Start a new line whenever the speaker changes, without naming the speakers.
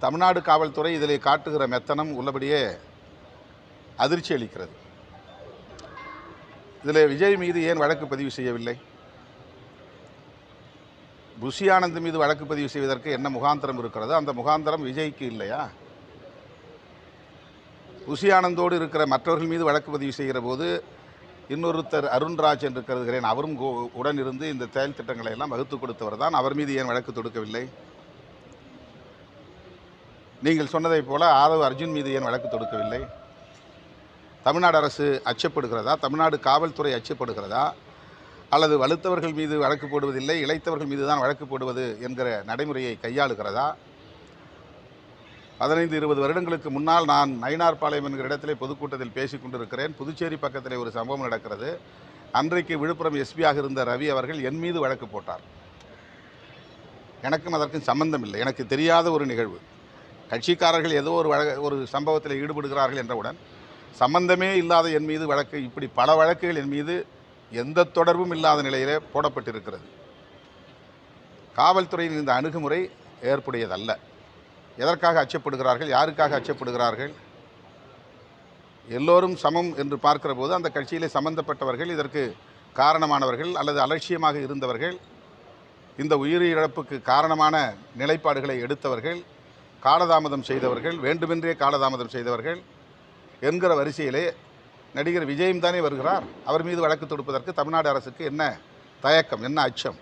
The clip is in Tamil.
தமிழ்நாடு காவல்துறை இதிலே காட்டுகிற மெத்தனம் உள்ளபடியே அதிர்ச்சி அளிக்கிறது. இதில் விஜய் மீது ஏன் வழக்கு பதிவு செய்யவில்லை? புஷி ஆனந்த் மீது வழக்கு பதிவு செய்வதற்கு என்ன முகாந்திரம் இருக்கிறதோ அந்த முகாந்திரம் விஜய்க்கு இல்லையா? புஷி ஆனந்தோடு இருக்கிற மற்றவர்கள் மீது வழக்கு பதிவு செய்கிற போது இன்னொருத்தர் அருண்ராஜ் என்று கருதுகிறேன், அவரும் உடன் இருந்து இந்த செயல் திட்டங்களை எல்லாம் வகுத்து கொடுத்தவர் தான். அவர் மீது ஏன் வழக்கு தொடுக்கவில்லை? நீங்கள் சொன்னதைப் போல ஆதவ் அர்ஜுன் மீது ஏன் வழக்கு தொடுக்கவில்லை? தமிழ்நாடு அரசு அச்சப்படுகிறதா? தமிழ்நாடு காவல்துறை அச்சப்படுகிறதா? அல்லது வலுத்தவர்கள் மீது வழக்கு போடுவதில்லை, இளைத்தவர்கள் மீது தான் வழக்கு போடுவது என்கிற நடைமுறையை கையாளுகிறதா? 15-20 வருடங்களுக்கு முன்னால் நான் நயினார்பாளையம் என்கிற இடத்திலே பொதுக்கூட்டத்தில் பேசிக் கொண்டிருக்கிறேன். புதுச்சேரி பக்கத்திலே ஒரு சம்பவம் நடக்கிறது. அன்றைக்கு விழுப்புரம் எஸ்பியாக இருந்த ரவி அவர்கள் என் மீது வழக்கு போட்டார். எனக்கும் அதற்கும் சம்பந்தம் இல்லை, எனக்கு தெரியாத ஒரு நிகழ்வு. கட்சிக்காரர்கள் ஏதோ ஒரு சம்பவத்தில் ஈடுபடுகிறார்கள் என்றவுடன் சம்பந்தமே இல்லாத என் மீது வழக்கு, இப்படி பல வழக்குகள் என் மீது எந்த தொடர்பும் இல்லாத நிலையிலே போடப்பட்டிருக்கிறது. காவல்துறையின் இந்த அணுகுமுறை ஏற்புடையதல்ல. எதற்காக அச்சப்படுகிறார்கள்? யாருக்காக அச்சப்படுகிறார்கள்? எல்லோரும் சமம் என்று பார்க்கிற போது அந்த கட்சியிலே சம்பந்தப்பட்டவர்கள், இதற்கு காரணமானவர்கள் அல்லது அலட்சியமாக இருந்தவர்கள், இந்த உயிரிழப்புக்கு காரணமான நிலைப்பாடுகளை எடுத்தவர்கள், காலதாமதம் செய்தவர்கள், வேண்டுமென்றே காலதாமதம் செய்தவர்கள் என்கிற வரிசையிலே நடிகர் விஜயும் தானே வருகிறார். அவர் மீது வழக்கு தொடுப்பதற்கு தமிழ்நாடு அரசுக்கு என்ன தயக்கம், என்ன அச்சம்?